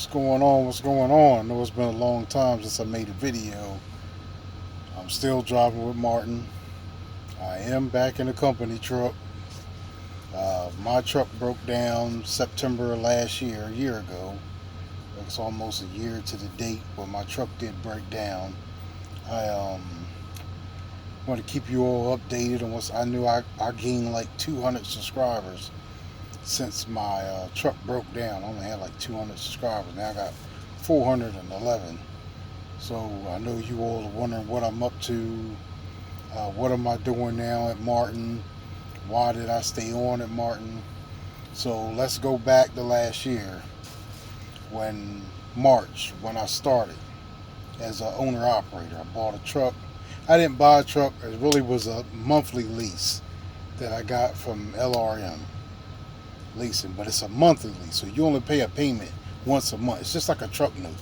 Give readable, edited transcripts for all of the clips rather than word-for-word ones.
What's going on? What's going on? I know it's been a long time since I made a video. I'm still driving with Martin. I am back in the company truck. My truck broke down September last year, a year ago. It's almost a year to the date, but my truck did break down. I want to keep you all updated on what's. I knew I gained like 200 subscribers since my truck broke down. I only had like 200 subscribers. Now I got 411. So I know you all are wondering what I'm up to. What am I doing now at Martin? Why did I stay on at Martin? So let's go back to last year when March, when I started as an owner operator. I bought a truck. I didn't buy a truck. It really was a monthly lease that I got from LRM leasing, but it's a monthly lease. So you only pay a payment once a month. It's just like a truck note.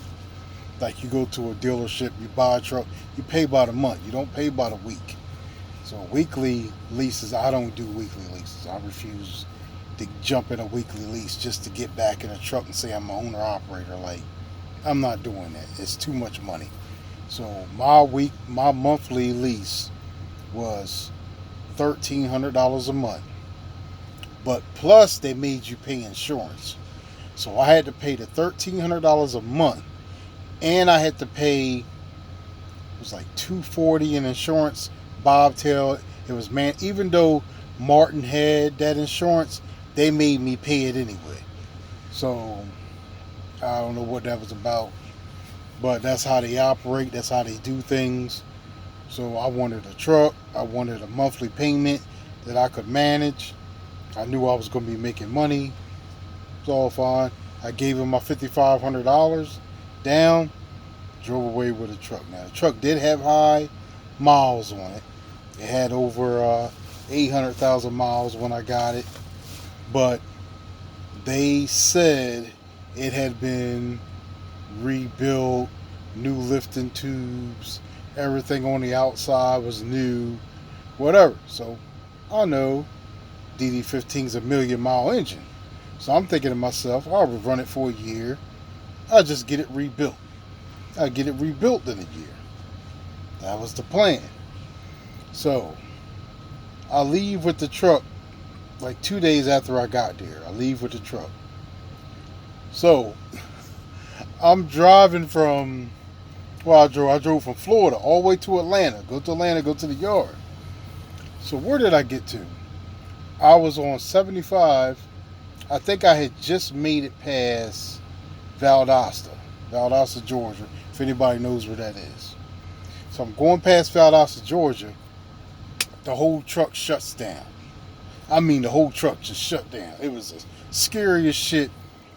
Like you go to a dealership, you buy a truck, you pay by the month. You don't pay by the week. So weekly leases, I don't do weekly leases. I refuse to jump in a weekly lease just to get back in a truck and say I'm an owner operator. Like, I'm not doing that. It's too much money. So my monthly lease was $1,300 a month. But plus they made you pay insurance. So I had to pay the $1,300 a month, and I had to pay, it was like $240 in insurance. Bobtail. It was, man, even though Martin had that insurance, they made me pay it anyway. So I don't know what that was about, but that's how they operate. That's how they do things. So I wanted a truck. I wanted a monthly payment that I could manage. I knew I was going to be making money. It's all fine. I gave him my $5,500 down. Drove away with a truck. Now the truck did have high miles on it. It had over 800,000 miles when I got it, but they said it had been rebuilt, new lifting tubes, everything on the outside was new, whatever. So I know DD15 is a million-mile engine. So I'm thinking to myself, I'll run it for a year. I'll just get it rebuilt. I'll get it rebuilt in a year. That was the plan. So I leave with the truck like 2 days after I got there. I leave with the truck. So I'm driving from, well, I drove from Florida all the way to Atlanta. Go to Atlanta, go to the yard. So where did I get to? I was on 75. I think I had just made it past Valdosta, Georgia, if anybody knows where that is. So I'm going past Valdosta, Georgia. The whole truck shuts down. I mean, the whole truck just shut down. It was the scariest shit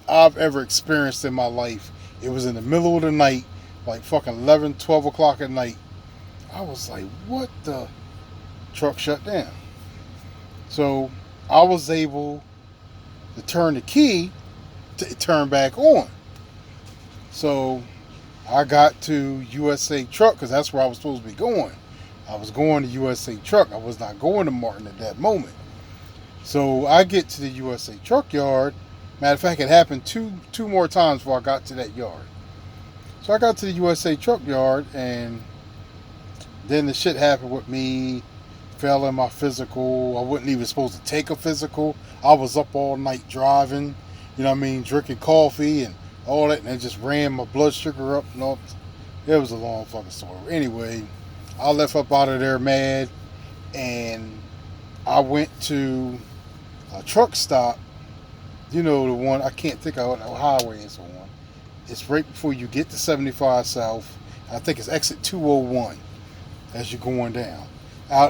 I've ever experienced in my life. It was in the middle of the night, like fucking 11, 12 o'clock at night. I was like, what the? Truck shut down. So I was able to turn the key to turn back on. So I got to USA Truck because that's where I was supposed to be going. I was going to USA Truck. I was not going to Martin at that moment. So I get to the USA Truck yard. Matter of fact, it happened two more times before I got to that yard. So I got to the USA Truck yard, and then the shit happened with me. Fell in my physical. I wasn't even supposed to take a physical. I was up all night driving, you know what I mean, drinking coffee and all that, and it just ran my blood sugar up and all. It was a long fucking story. Anyway, I left up out of there mad, and I went to a truck stop. You know, the one, I can't think of what highway it's on. It's right before you get to 75 South. I think it's exit 201 as you're going down,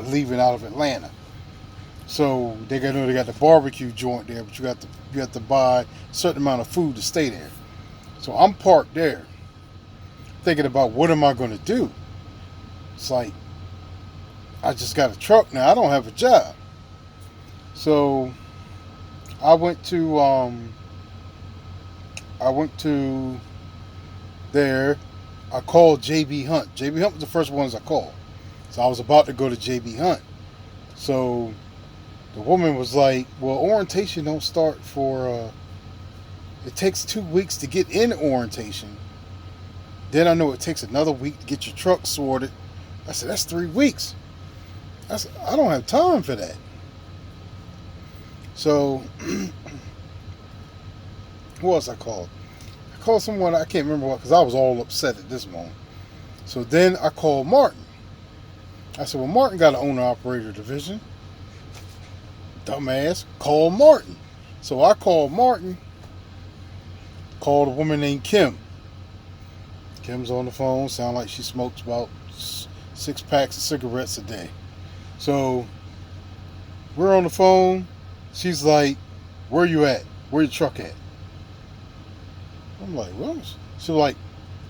leaving out of Atlanta. So they got the barbecue joint there, but you have to buy a certain amount of food to stay there. So I'm parked there, thinking about what am I going to do. It's like, I just got a truck now. I don't have a job. So I went to there. I called JB Hunt. JB Hunt was the first ones I called. So I was about to go to JB Hunt. So the woman was like, well, orientation don't start for It takes 2 weeks to get in orientation. Then I know it takes another week to get your truck sorted. I said, that's 3 weeks. I don't have time for that. So, who else I called? I called someone, I can't remember what, because I was all upset at this moment. So then I called Martin. I said, well, Martin got an owner-operator division. Dumbass, call Martin. So I called Martin, called a woman named Kim. Kim's on the phone, sound like she smokes about 6 packs of cigarettes a day. So we're on the phone. She's like, where you at? Where your truck at? I'm like, what? She's like,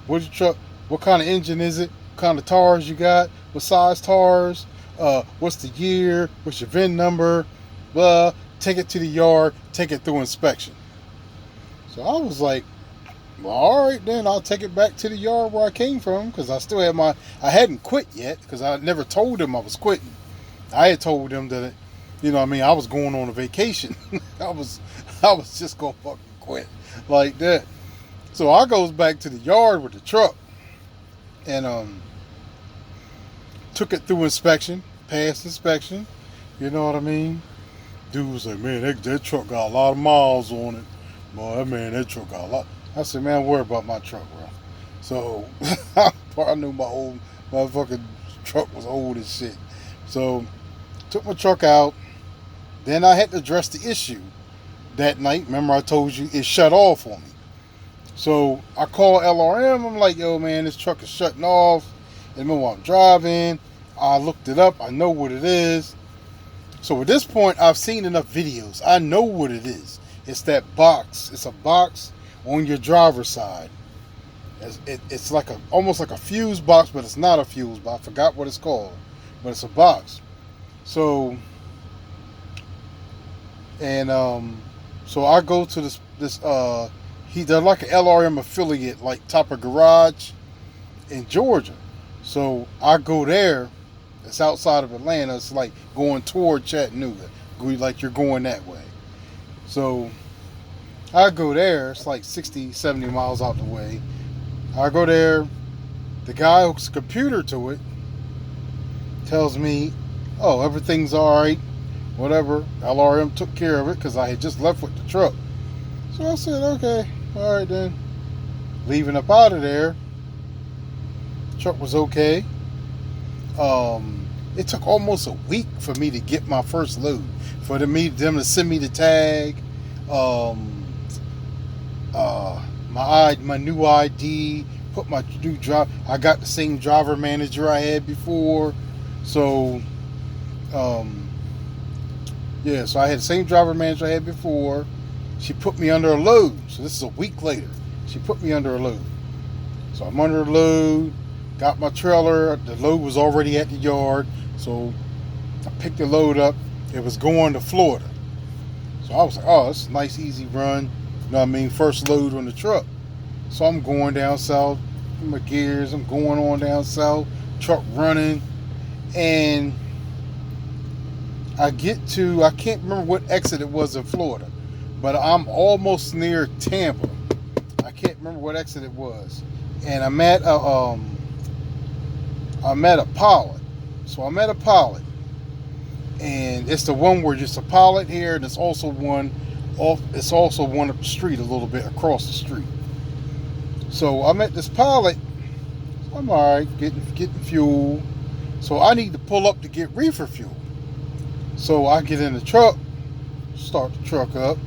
where's your truck? What kind of engine is it? What kind of tires you got? What size tires? What's the year? What's your VIN number? Blah. Take it to the yard. Take it through inspection. So I was like, well, all right, then I'll take it back to the yard where I came from, because I still had I hadn't quit yet, because I never told them I was quitting. I had told them that, I was going on a vacation. I was just going to fucking quit like that. So I goes back to the yard with the truck and took it through inspection, passed inspection. You know what I mean? Dude was like, man, that truck got a lot of miles on it. Boy, that truck got a lot. I said, man, worry about my truck, bro. So I knew my old motherfucking truck was old as shit. So took my truck out. Then I had to address the issue that night. Remember I told you it shut off on me. So I called LRM. I'm like, yo, man, this truck is shutting off. And remember I'm driving. I looked it up. I know what it is. So at this point, I've seen enough videos. I know what it is. It's that box. It's a box on your driver's side. It's like almost like a fuse box, but it's not a fuse box. I forgot what it's called, but it's a box. So I go to this they're like an LRM affiliate, like Top of Garage in Georgia. So I go there. It's outside of Atlanta. It's like going toward Chattanooga. Like you're going that way. So I go there. It's like 60, 70 miles out the way. I go there. The guy hooks a computer to it. Tells me, oh, everything's all right. Whatever. LRM took care of it because I had just left with the truck. So I said, okay, all right then. Leaving up out of there. Truck was okay. It took almost a week for me to get my first load. For them to send me the tag. My new ID, put my new driver. I got the same driver manager I had before, so so I had the same driver manager I had before. She put me under a load, so this is a week later. She put me under a load, so I'm under a load. Got my trailer. The load was already at the yard, so I picked the load up. It was going to Florida, so I was like, oh, it's a nice easy run. You know what I mean? First load on the truck. So I'm going down south. My gears. I'm going on down south. Truck running. And I get to, I can't remember what exit it was in Florida, but I'm almost near Tampa. I can't remember what exit it was. And I'm at a pilot. So I'm at a pilot. And it's the one where just a pilot here, and it's also one up the street a little bit across the street. So I'm at this pilot. I'm all right, getting fuel. So I need to pull up to get reefer fuel. So I get in the truck, start the truck up.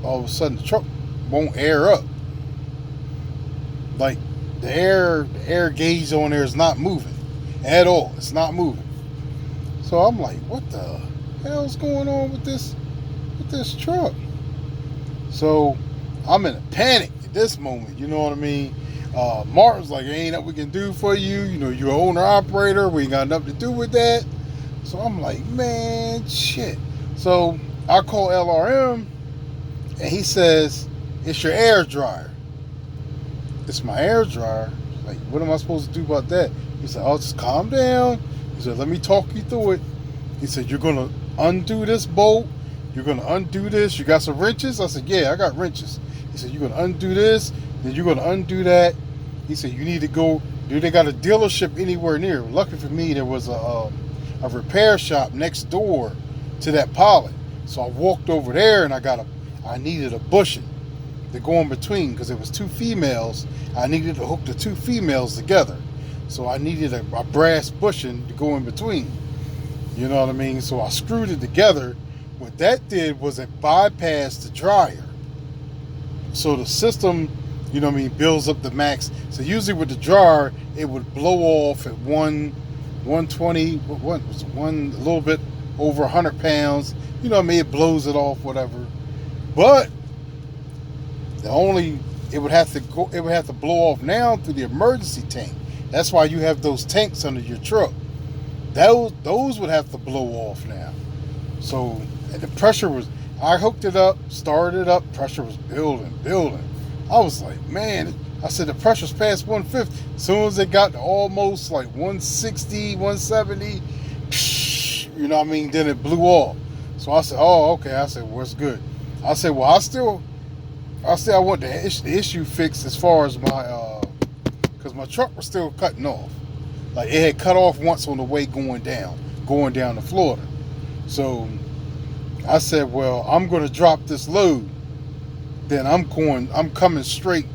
All of a sudden, the truck won't air up. Like the air gauge on there is not moving at all. It's not moving. So I'm like, what the hell's going on with this truck? So I'm in a panic at this moment. You know what I mean? Martin's like, ain't nothing we can do for you. You know, you're an owner operator. We ain't got nothing to do with that. So I'm like, man, shit. So I call LRM, and he says, it's your air dryer. It's my air dryer. Like, what am I supposed to do about that? He said, oh, just calm down. He said, let me talk you through it. He said, you're going to undo this bolt. you're going to undo this. You got some wrenches? I said, yeah, I got wrenches. He said, you're going to undo this, then you're going to undo that. He said, you need to go, do they got a dealership anywhere near? Lucky for me, there was a repair shop next door to that pilot. So I walked over there and I needed a bushing to go in between because it was two females. I needed to hook the two females together. So I needed a brass bushing to go in between. You know what I mean? So I screwed it together. What that did was it bypassed the dryer. So the system, you know what I mean, builds up the max. So usually with the dryer, it would blow off at 120, what was it, a little bit over 100 pounds. You know what I mean? It blows it off, whatever. But it would have to blow off now through the emergency tank. That's why you have those tanks under your truck. Those would have to blow off now. So, and the pressure was, I hooked it up, started it up, pressure was building. I was like, man, I said the pressure's past 150. As soon as it got to almost like 160, 170, you know what I mean, then it blew off. So I said, oh, okay. I said, well, it's good. I said, well, I want the issue fixed as far as my, because my truck was still cutting off. Like it had cut off once on the way going down to Florida. So I said, well, I'm going to drop this load. Then I'm coming straight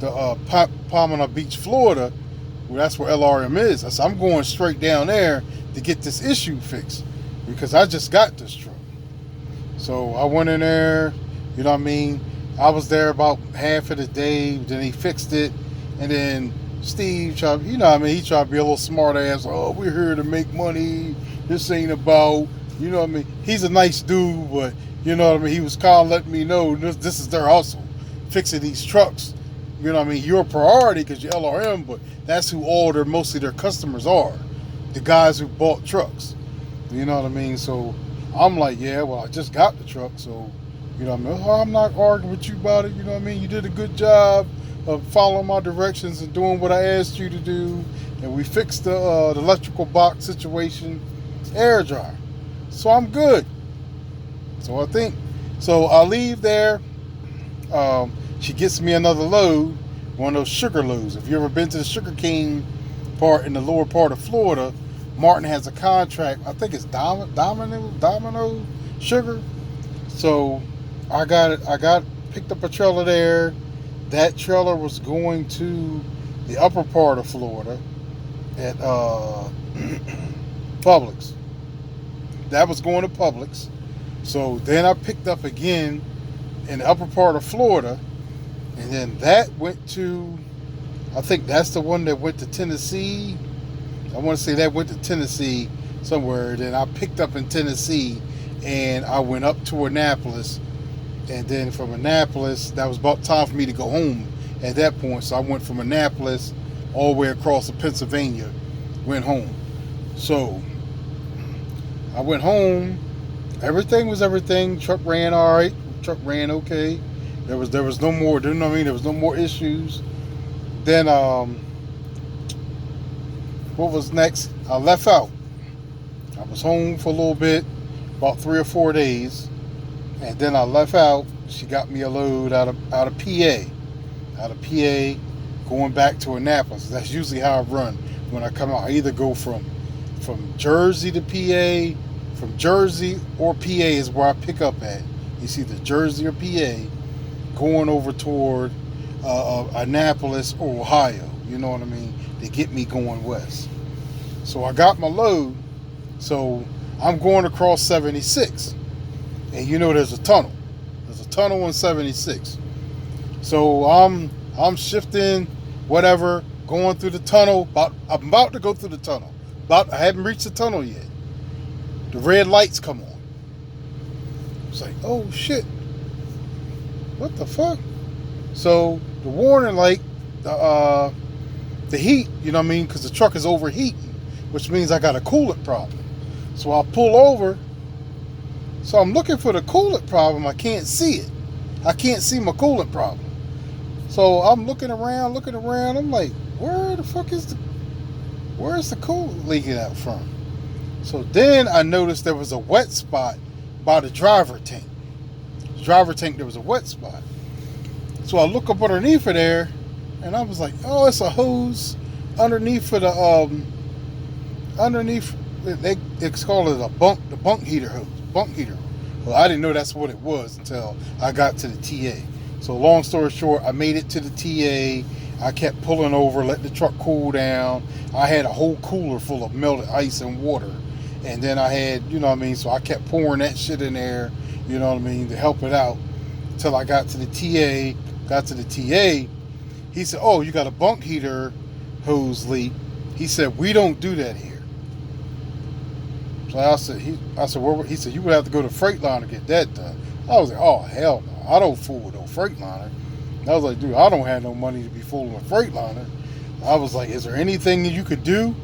to Palomino Beach, Florida. Well, that's where LRM is. I said, I'm going straight down there to get this issue fixed because I just got this truck. So I went in there, you know what I mean? I was there about half of the day, then he fixed it, and then Steve tried, you know what I mean, he tried to be a little smart ass, oh, we're here to make money, this ain't about, you know what I mean? He's a nice dude, but you know what I mean, he was kind of letting me know this is their hustle, fixing these trucks. You know what I mean? You're a priority because you're LRM, but that's who mostly their customers are, the guys who bought trucks. You know what I mean? So I'm like, yeah, well, I just got the truck, so, you know what I mean? I'm not arguing with you about it, you know what I mean? You did a good job of following my directions and doing what I asked you to do, and we fixed the electrical box situation, air dryer. So I'm good. So I leave there. She gets me another load, one of those sugar loads. If you ever been to the sugarcane part in the lower part of Florida, Marten has a contract. I think it's Domino Sugar. So I picked up a trailer there. That trailer was going to the upper part of Florida at Publix. That was going to Publix. So then I picked up again in the upper part of Florida, and then that went to, I think that's the one that went to Tennessee. I want to say that went to Tennessee somewhere. Then I picked up in Tennessee, and I went up to Annapolis, and then from Annapolis, that was about time for me to go home at that point. So I went from Annapolis all the way across to Pennsylvania, went home. So I went home. Everything was everything. Truck ran all right. Truck ran okay. There was no more. You know what I mean? There was no more issues. Then what was next? I left out. I was home for a little bit, about 3 or 4 days, and then I left out. She got me a load out of PA, going back to Annapolis. That's usually how I run when I come out. I either go from Jersey to PA. From Jersey or PA is where I pick up at. You see the Jersey or PA going over toward Annapolis or Ohio. You know what I mean? They get me going west. So I got my load. So I'm going across 76. And you know there's a tunnel. There's a tunnel on 76. So I'm shifting, whatever, going through the tunnel. I'm about to go through the tunnel. I haven't reached the tunnel yet. The red lights come on. It's like, oh shit. What the fuck? So the warning light, the heat, you know what I mean? Because the truck is overheating, which means I got a coolant problem. So I pull over. So I'm looking for the coolant problem. I can't see it. I can't see my coolant problem. So I'm looking around. I'm like, where's the coolant leaking out from? So then I noticed there was a wet spot by the driver tank. The driver tank, there was a wet spot. So I look up underneath of there, and I was like, oh, it's a hose underneath of the underneath. It's called it the bunk heater hose, bunk heater. Well, I didn't know that's what it was until I got to the TA. So long story short, I made it to the TA. I kept pulling over, letting the truck cool down. I had a whole cooler full of melted ice and water. And then I had, you know what I mean, so I kept pouring that shit in there, you know what I mean, to help it out. Until I got to the TA. Got to the TA. He said, oh, you got a bunk heater hose leak. He said, we don't do that here. So I said, he said, you would have to go to Freightliner to get that done. I was like, oh, hell no. I don't fool with no Freightliner. I was like, dude, I don't have no money to be fooling with Freightliner. I was like, is there anything that you could do?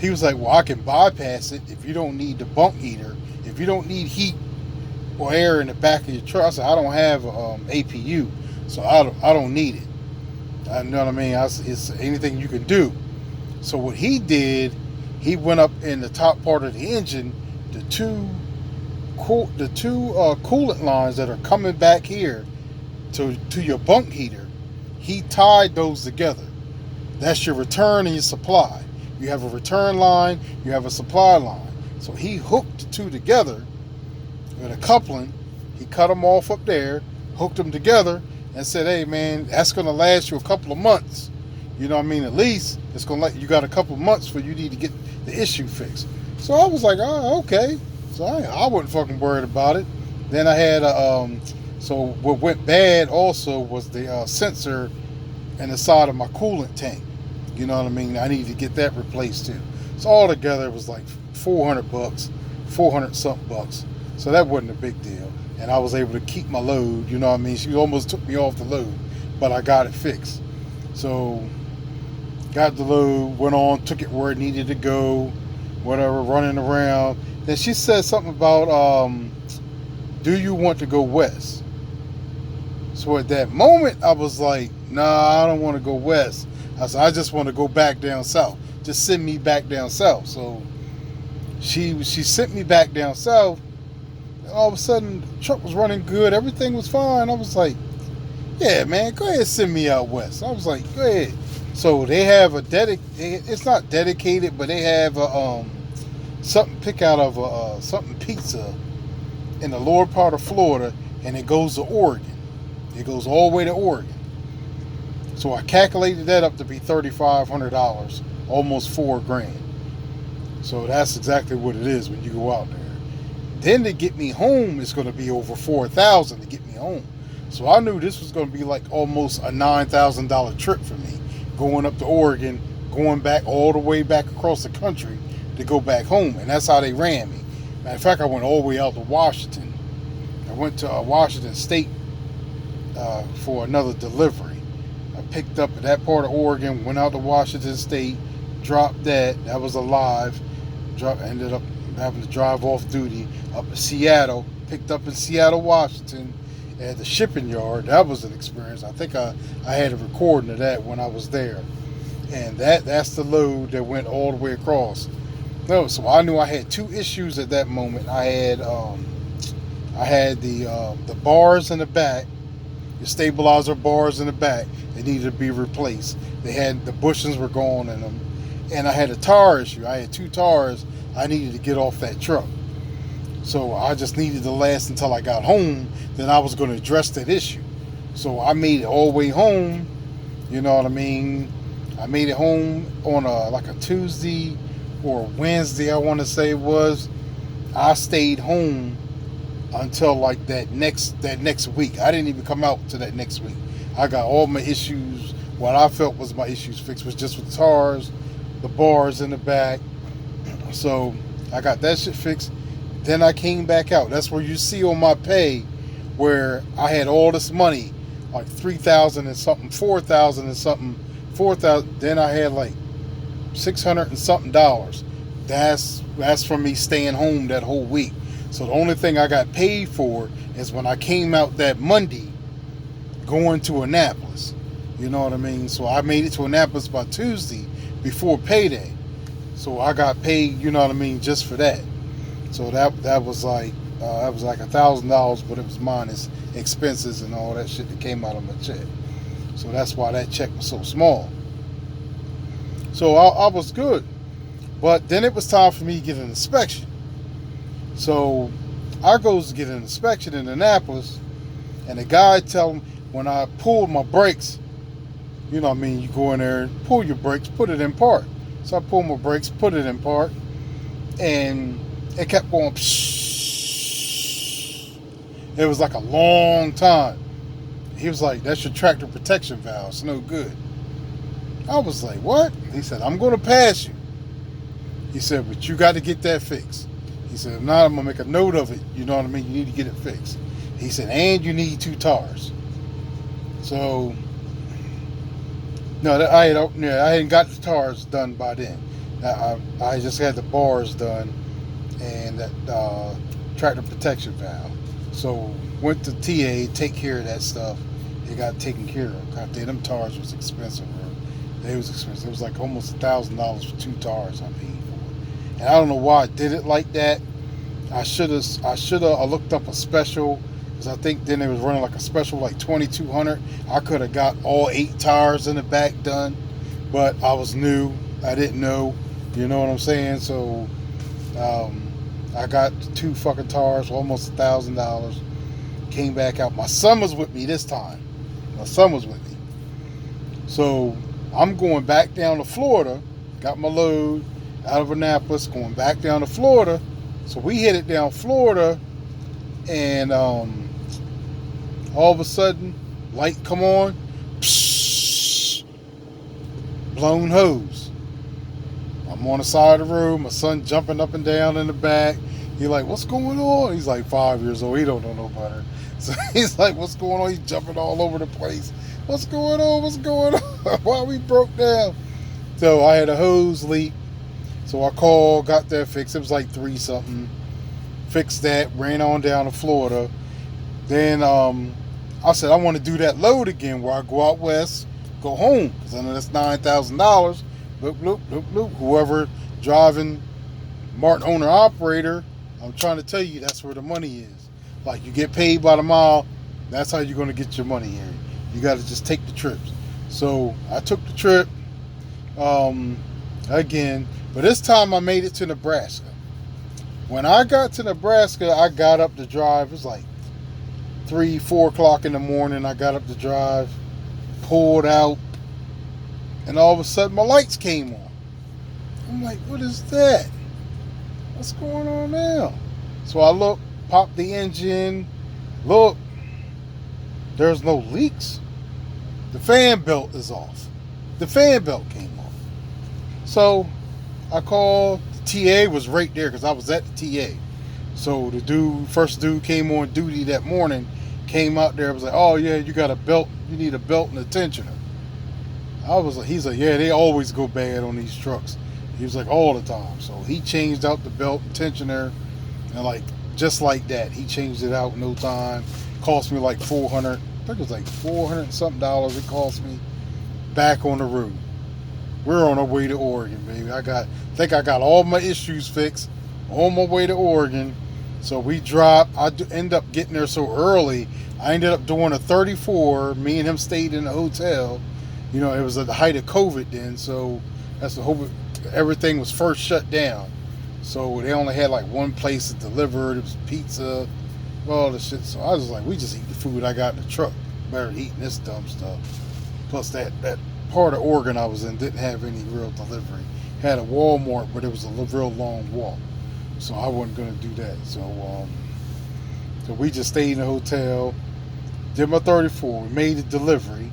He was like, well, I can bypass it if you don't need the bunk heater. If you don't need heat or air in the back of your truck. I said, I don't have APU, so I don't need it. I know what I mean? It's anything you can do. So what he did, he went up in the top part of the engine, the two coolant lines that are coming back here to your bunk heater. He tied those together. That's your return and your supply. You have a return line, you have a supply line. So he hooked the two together with a coupling. He cut them off up there, hooked them together, and said, hey man, that's going to last you a couple of months. You know what I mean? At least it's going to let you got a couple of months for you need to get the issue fixed. So I was like, oh, okay. So I wasn't fucking worried about it. Then I had so what went bad also was the sensor in the side of my coolant tank. You know what I mean? I needed to get that replaced too. So all together it was like $400, 400 something bucks. So that wasn't a big deal. And I was able to keep my load, you know what I mean? She almost took me off the load, but I got it fixed. So got the load, went on, took it where it needed to go, whatever, running around. Then she said something about, do you want to go west? So at that moment, I was like, nah, I don't want to go west. I said, I just want to go back down south. Just send me back down south. So she sent me back down south. And all of a sudden, the truck was running good. Everything was fine. I was like, yeah, man, go ahead and send me out west. I was like, go ahead. So they have it's not dedicated, but they have something pick out of something pizza in the lower part of Florida, and it goes to Oregon. It goes all the way to Oregon. So I calculated that up to be $3,500, almost $4,000. So that's exactly what it is when you go out there. Then to get me home, it's going to be over $4,000 to get me home. So I knew this was going to be like almost a $9,000 trip for me, going up to Oregon, going back all the way back across the country to go back home. And that's how they ran me. Matter of fact, I went all the way out to Washington. I went to Washington State for another delivery. I picked up at that part of Oregon, went out to Washington State, dropped that. That was alive. Ended up having to drive off duty up to Seattle. Picked up in Seattle, Washington at the shipping yard. That was an experience. I think I had a recording of that when I was there. And that's the load that went all the way across. No, so I knew I had two issues at that moment. I had the bars in the back, the stabilizer bars in the back. They needed to be replaced. They had the bushings were gone in them, and I had a tire issue. I had two tires I needed to get off that truck. So I just needed to last until I got home. Then I was going to address that issue. So I made it all the way home. You know what I mean? I made it home on like a Tuesday or Wednesday, I want to say it was. I stayed home until like that next week. I didn't even come out to that next week. I got all my issues, what I felt was my issues fixed was just with the tires, the bars in the back. So I got that shit fixed. Then I came back out. That's where you see on my pay where I had all this money, like $3,000 and something, $4,000 and something, $4,000. Then I had like $600 and something. That's from me staying home that whole week. So the only thing I got paid for is when I came out that Monday going to Annapolis. You know what I mean? So I made it to Annapolis by Tuesday before payday. So I got paid, you know what I mean, just for that. So that was like That was like $1,000, but it was minus expenses and all that shit that came out of my check. So that's why that check was so small. So I was good. But then it was time for me to get an inspection. So I goes to get an inspection in Annapolis, and the guy tell him when I pulled my brakes, you know what I mean, you go in there, pull your brakes, put it in park. So I pulled my brakes, put it in park, and it kept going. It was like a long time. He was like, that's your tractor protection valve. It's no good. I was like, what? He said, I'm going to pass you. He said, but you got to get that fixed. He said, if not, I'm going to make a note of it. You know what I mean? You need to get it fixed. He said, and you need 2 tires. So, no, I hadn't got the tires done by then. I just had the bars done and that tractor protection valve. So, went to TA, take care of that stuff. It got taken care of. God damn, them tires was expensive. They was expensive. It was like almost $1,000 for 2 tires I paid for. And I don't know why I did it like that. I should have looked up a special, because I think then they was running like a special like 2,200. I could have got all 8 tires in the back done, but I was new. I didn't know. You know what I'm saying? So I got 2 fucking tires for almost $1,000. Came back out. My son was with me this time. My son was with me. So I'm going back down to Florida. Got my load out of Annapolis, going back down to Florida. So we headed down Florida, and all of a sudden, light come on, psh, blown hose. I'm on the side of the road, my son jumping up and down in the back. He's like, what's going on? He's like 5 years old, he don't know no better. So he's like, what's going on? He's jumping all over the place. What's going on? What's going on? Why we broke down? So I had a hose leak. So I called, got that fixed. It was like 3 something. Fixed that, ran on down to Florida. Then I said, I want to do that load again where I go out west, go home. Because I know that's $9,000. Loop, loop, loop, loop. Whoever driving Marten Owner operator, I'm trying to tell you that's where the money is. Like, you get paid by the mile, that's how you're going to get your money here. You got to just take the trips. So I took the trip again, but this time I made it to Nebraska. When I got to Nebraska, I got up to drive. It was like 3, 4 o'clock in the morning. I got up to drive, pulled out, and all of a sudden my lights came on. I'm like, what is that? What's going on now? So I look, pop the engine, look, there's no leaks. The fan belt is off. The fan belt came off. So I called, the TA was right there because I was at the TA. So the first dude came on duty that morning, came out there, was like, oh yeah, you got a belt, you need a belt and a tensioner. He's like, yeah, they always go bad on these trucks. He was like, all the time. So he changed out the belt and tensioner, and like, just like that, he changed it out in no time. Cost me like $400, I think it was like $400 something it cost me. Back on the road. We're on our way to Oregon, baby. I think I got all my issues fixed on my way to Oregon. So we dropped. I end up getting there so early. I ended up doing a 34. Me and him stayed in the hotel. You know, it was at the height of COVID then, so that's the whole. Everything was first shut down. So they only had like one place to deliver. It was pizza, all the shit. So I was like, we just eat the food I got in the truck. Better than eating this dumb stuff. Plus that part of Oregon I was in didn't have any real delivery. Had a Walmart, but it was a real long walk. So I wasn't going to do that. So we just stayed in the hotel, did my 34, we made a delivery.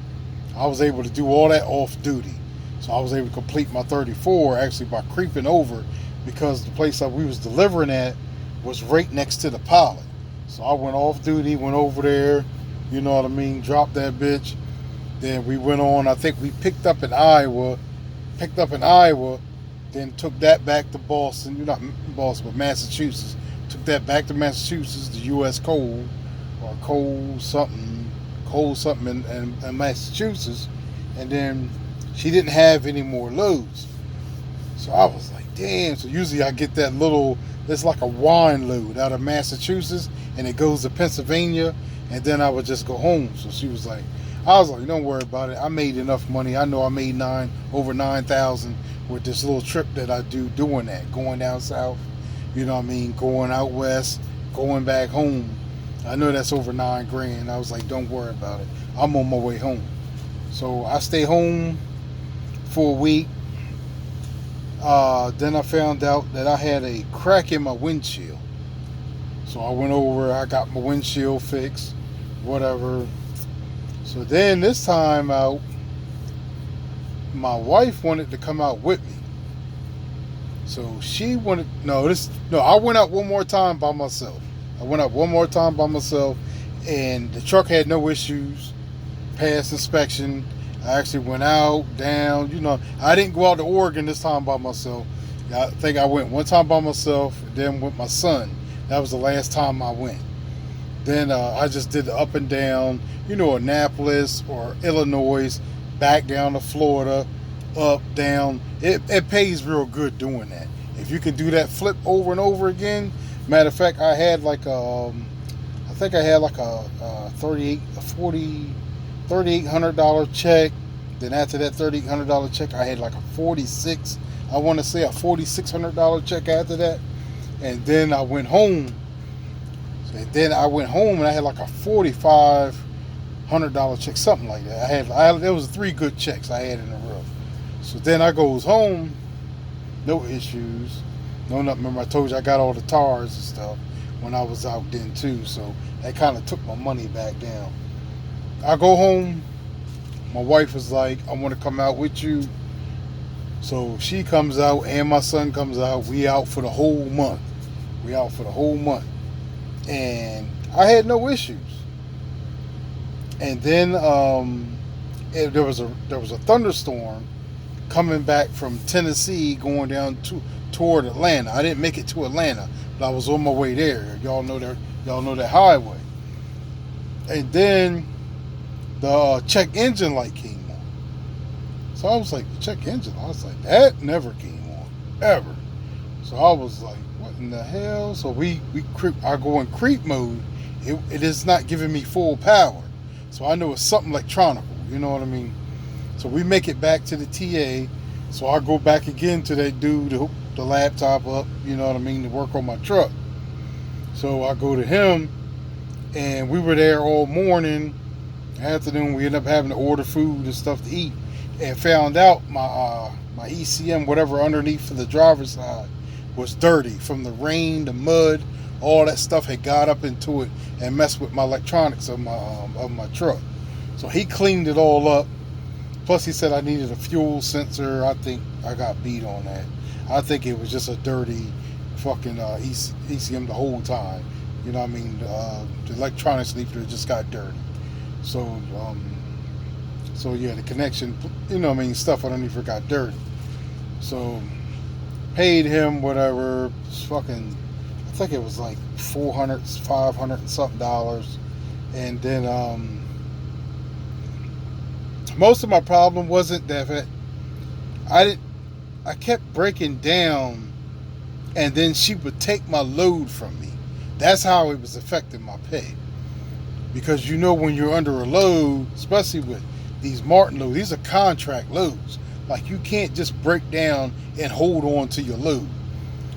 I was able to do all that off duty. So I was able to complete my 34 actually by creeping over, because the place that we was delivering at was right next to the pilot. So I went off duty, went over there, you know what I mean, dropped that bitch. Then we went on, I think we picked up in Iowa, then took that back to Boston, not Boston, but Massachusetts. Took that back to Massachusetts, the U.S. Coal, or coal something in Massachusetts. And then she didn't have any more loads. So I was like, damn. So usually I get that little, it's like a wine load out of Massachusetts, and it goes to Pennsylvania, and then I would just go home. So she was like, I was like, don't worry about it. I made enough money. I know I made over 9,000 with this little trip that I do doing that, going down south. You know what I mean? Going out west, going back home. I know that's over 9 grand. I was like, don't worry about it. I'm on my way home. So I stay home for a week. Then I found out that I had a crack in my windshield. So I went over, I got my windshield fixed, whatever. So then this time out, my wife wanted to come out with me. So she wanted, I went out one more time by myself. And the truck had no issues, passed inspection. I actually went out, down, I didn't go out to Oregon this time by myself. I think I went one time by myself, then with my son. That was the last time I went. Then I just did the up and down, Annapolis or Illinois, back down to Florida, up, down. It pays real good doing that. If you can do that flip over and over again. Matter of fact, I had like a $3,800 check. Then after that $3,800 check, I had like a $4,600 check after that. And then I went home. And I had like a $4,500 check, something like that. There was 3 good checks I had in a row. So then I goes home, no issues, no nothing. Remember I told you I got all the tires and stuff when I was out then too. So that kind of took my money back down. I go home. My wife was like, I want to come out with you. So she comes out and my son comes out. We out for the whole month. And I had no issues. And then there was a thunderstorm coming back from Tennessee going down toward Atlanta. I didn't make it to Atlanta, but I was on my way there. Y'all know that highway. And then the check engine light came on. So I was like, the check engine light? I was like, that never came on, ever. So I was like, what in the hell? So I go in creep mode. It is not giving me full power. So I know it's something electronic, you know what I mean? So we make it back to the TA. So I go back again to that dude to hook the laptop up, you know what I mean, to work on my truck. So I go to him, and we were there all morning. Afternoon, we ended up having to order food and stuff to eat, and found out my ECM, whatever underneath for the driver's side, was dirty from the rain, the mud, all that stuff had got up into it and messed with my electronics of my truck. So he cleaned it all up. Plus he said I needed a fuel sensor. I think I got beat on that. I think it was just a dirty fucking ECM the whole time. You know what I mean? The electronics leaflet just got dirty. So yeah, the connection, you know what I mean, stuff underneath it got dirty. So paid him whatever, fucking, I think it was like $400, $500 and something dollars. And then most of my problem wasn't that I kept breaking down, and then she would take my load from me. That's how it was affecting my pay. Because when you're under a load, especially with these Marten loads, these are contract loads. Like you can't just break down and hold on to your load.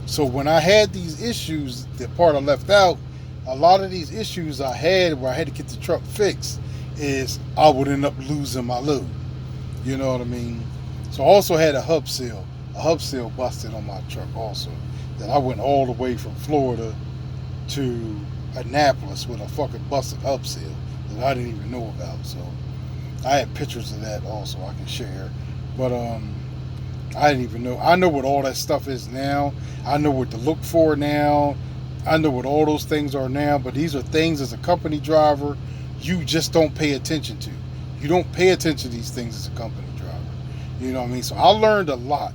So when I had these issues, the part I left out, a lot of these issues I had where I had to get the truck fixed is I would end up losing my load. You know what I mean? So I also had a hub seal. A hub seal busted on my truck also. That I went all the way from Florida to Annapolis with a fucking busted hub seal that I didn't even know about. So I had pictures of that also I can share. But I didn't even know. I know what all that stuff is now. I know what to look for now. I know what all those things are now. But these are things as a company driver you just don't pay attention to. You don't pay attention to these things as a company driver. You know what I mean? So I learned a lot.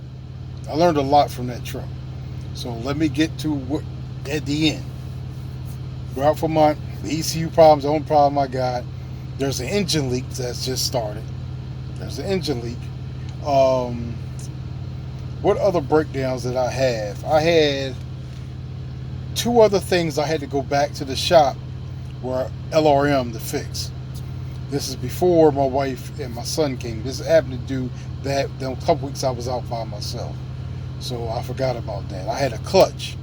I learned a lot from that truck. So let me get to what at the end. We're out for month. The ECU problem's the only problem I got. There's an engine leak that's just started. There's an engine leak. What other breakdowns did I have? I had two other things I had to go back to the shop where LRM to fix. This is before my wife and my son came. This happened to do that. Then a couple weeks I was out by myself, so I forgot about that. I had a clutch.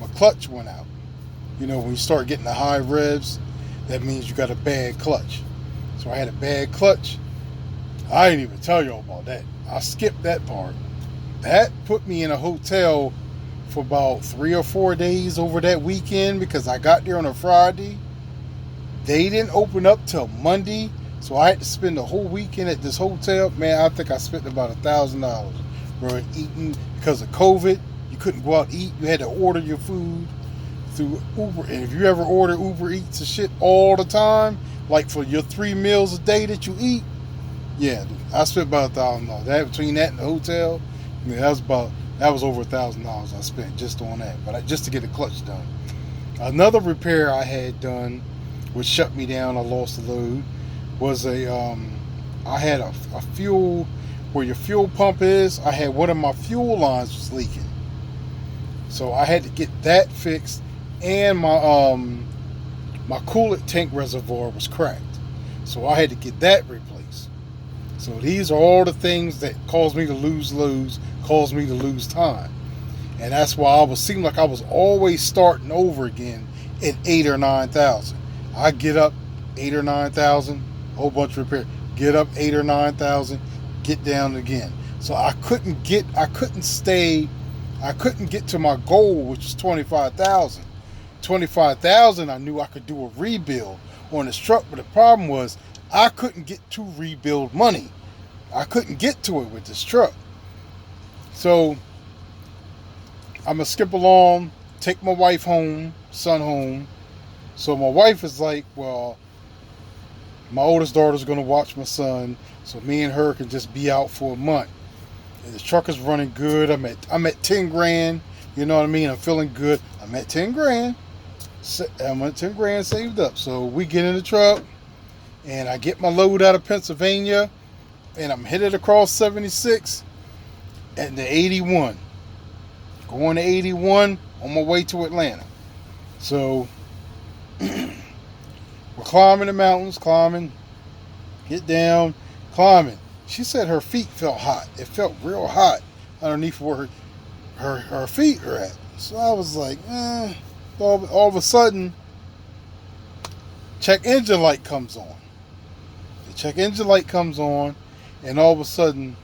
My clutch went out. You know, when you start getting the high revs, that means you got a bad clutch. So I had a bad clutch. I didn't even tell y'all about that. I skipped that part. That put me in a hotel for about 3 or 4 days over that weekend because I got there on a Friday. They didn't open up till Monday, so I had to spend the whole weekend at this hotel. Man, I think I spent about $1,000, bro, eating because of COVID. You couldn't go out and eat. You had to order your food through Uber. And if you ever order Uber Eats and shit all the time, like for your 3 meals a day that you eat, yeah, I spent about $1,000. That between that and the hotel, yeah, that was over $1,000 I spent just on that. But just to get the clutch done. Another repair I had done, which shut me down, I lost the load, was I had a fuel, where your fuel pump is, I had one of my fuel lines was leaking. So I had to get that fixed, and my coolant tank reservoir was cracked. So I had to get that replaced. So these are all the things that cause me to lose loads, cause me to lose time. And that's why seemed like I was always starting over again at 8,000 or 9,000. I get up 8,000 or 9,000, whole bunch of repair. Get up 8,000 or 9,000, get down again. So I couldn't get to my goal, which was 25,000. 25,000, I knew I could do a rebuild on this truck, but the problem was I couldn't get to rebuild money. I couldn't get to it with this truck. So I'm gonna skip along, take my wife home, son home. So my wife is like, well, my oldest daughter's gonna watch my son, so me and her can just be out for a month. And the truck is running good. I'm at 10 grand. You know what I mean? I'm feeling good. I'm at 10 grand. I'm at 10 grand saved up. So we get in the truck, and I get my load out of Pennsylvania, and I'm headed across 76 at the 81. Going to 81 on my way to Atlanta. So we're climbing the mountains, get down, climbing. She said her feet felt hot. It felt real hot underneath where her feet are at. So I was like, all of a sudden, check engine light comes on. The check engine light comes on, and all of a sudden,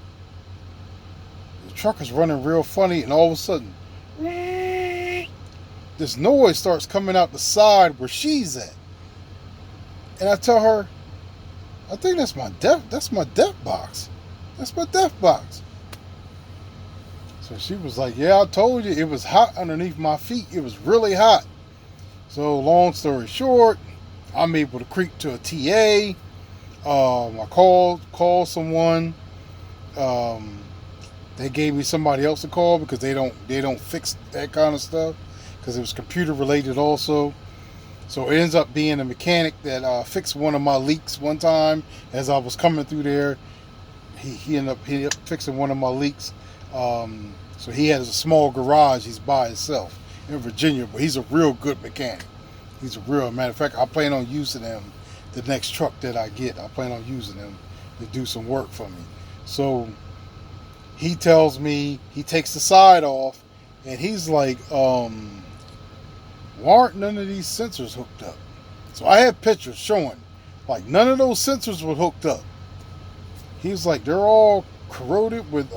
the truck is running real funny, and all of a sudden, this noise starts coming out the side where she's at. And I tell her, I think that's my death box. That's my death box. So she was like, yeah, I told you it was hot underneath my feet. It was really hot. So long story short, I'm able to creep to a TA. I called someone. They gave me somebody else to call because they don't fix that kind of stuff, because it was computer related also. So it ends up being a mechanic that fixed one of my leaks one time as I was coming through there. He ended up fixing one of my leaks. So he has a small garage. He's by himself in Virginia, but he's a real good mechanic. Matter of fact, I plan on using him the next truck that I get. I plan on using him to do some work for me. So he tells me, he takes the side off, and he's like, why aren't none of these sensors hooked up? So I have pictures showing, like, none of those sensors were hooked up. He's like, they're all corroded with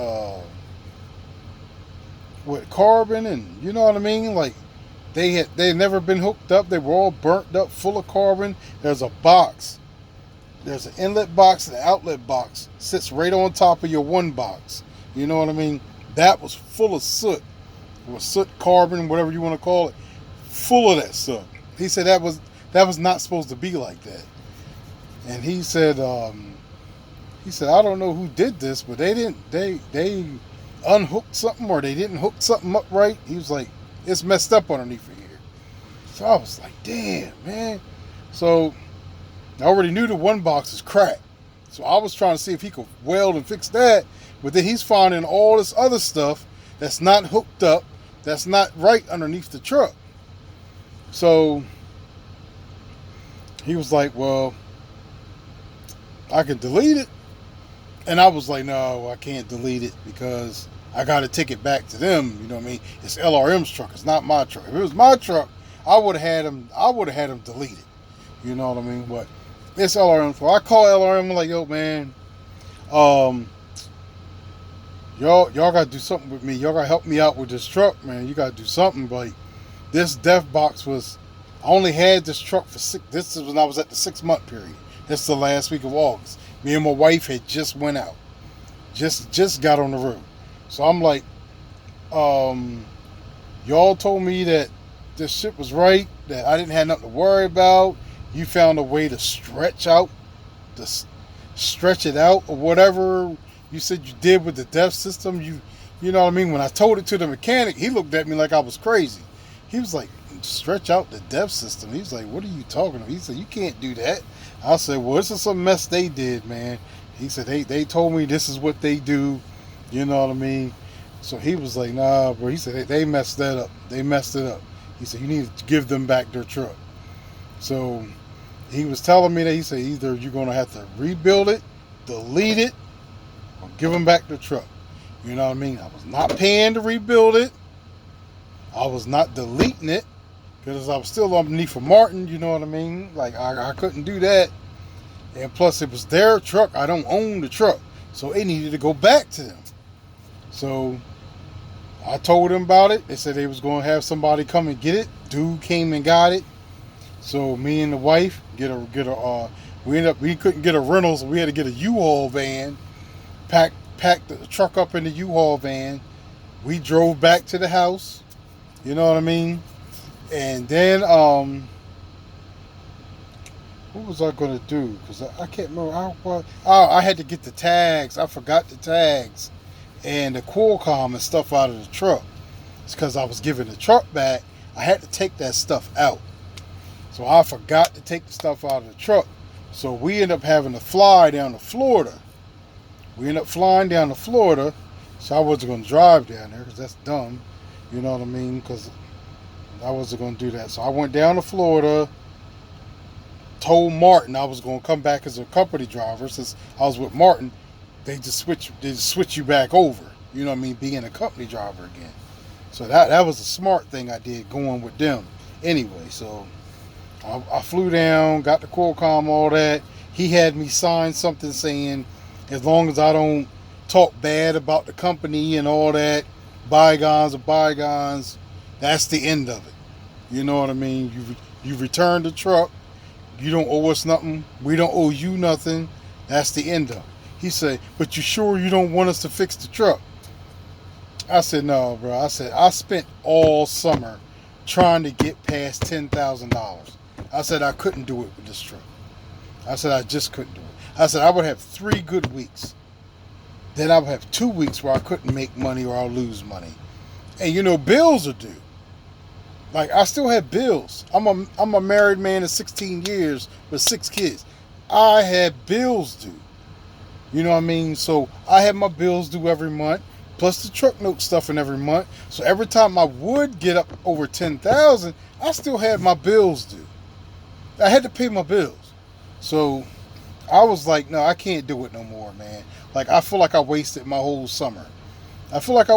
carbon, and you know what I mean? Like, they'd never been hooked up. They were all burnt up, full of carbon. There's a box. There's an inlet box and an outlet box. Sits right on top of your one box. You know what I mean? That was full of soot. Or soot, carbon, whatever you want to call it. Full of that stuff. He said that was not supposed to be like that. And he said, I don't know who did this, but they unhooked something, or they didn't hook something up right. He was like, it's messed up underneath here. So I was like, damn, man. So I already knew the one box is cracked. So I was trying to see if he could weld and fix that. But then he's finding all this other stuff that's not hooked up, that's not right underneath the truck. So he was like, well, I can delete it. And I was like, no, I can't delete it because I got to take it back to them. You know what I mean? It's LRM's truck. It's not my truck. If it was my truck, I would have had him delete it. You know what I mean? But it's LRM. So I call LRM. I'm like, yo, man, y'all got to do something with me. Y'all got to help me out with this truck, man. You got to do something. Like, this death box was, I only had this truck for this is when I was at the 6-month period. This is the last week of August. Me and my wife had just went out. Just got on the road. So I'm like, y'all told me that this shit was right, that I didn't have nothing to worry about. You found a way to stretch it out or whatever you said you did with the DEF system. You know what I mean? When I told it to the mechanic, he looked at me like I was crazy. He was like, stretch out the DEF system. He was like, what are you talking about? He said, you can't do that. I said, well, this is some mess they did, man. He said, they told me this is what they do. You know what I mean? So he was like, nah, bro. He said, they messed that up. They messed it up. He said, you need to give them back their truck. So he was telling me that, he said, either you're going to have to rebuild it, delete it, or give them back their truck. You know what I mean? I was not paying to rebuild it. I was not deleting it because I was still underneath for Marten. You know what I mean? Like, I couldn't do that. And plus, it was their truck. I don't own the truck. So it needed to go back to them. So I told them about it. They said they was going to have somebody come and get it. Dude came and got it. So me and the wife we couldn't get a rental, so we had to get a U-Haul van. Pack the truck up in the U-Haul van. We drove back to the house. You know what I mean? And then what was I going to do? Because I can't remember. I had to get the tags. I forgot the tags and the Qualcomm and stuff out of the truck. It's because I was giving the truck back. I had to take that stuff out. So I forgot to take the stuff out of the truck. So we ended up having to fly down to Florida. We ended up flying down to Florida. So I wasn't going to drive down there because that's dumb. You know what I mean? Because I wasn't going to do that. So I went down to Florida. Told Marten I was going to come back as a company driver. Since I was with Marten, they just switch you back over. You know what I mean? Being a company driver again. So that was a smart thing I did going with them. Anyway, so I flew down, got the Qualcomm, all that. He had me sign something saying, as long as I don't talk bad about the company and all that, bygones are bygones, that's the end of it. You know what I mean? You return the truck. You don't owe us nothing. We don't owe you nothing. That's the end of it. He said, but you sure you don't want us to fix the truck? I said, no, bro. I said, I spent all summer trying to get past $10,000. I said, I couldn't do it with this truck. I said, I just couldn't do it. I said, I would have 3 good weeks. Then I would have 2 weeks where I couldn't make money or I'll lose money. And you know, bills are due. Like, I still have bills. I'm a married man of 16 years with 6 kids. I had bills due. You know what I mean? So I had my bills due every month, plus the truck note stuffing every month. So every time I would get up over 10,000, I still had my bills due. I had to pay my bills. So I was like, no, I can't do it no more, man. Like, I feel like I wasted my whole summer. I feel like I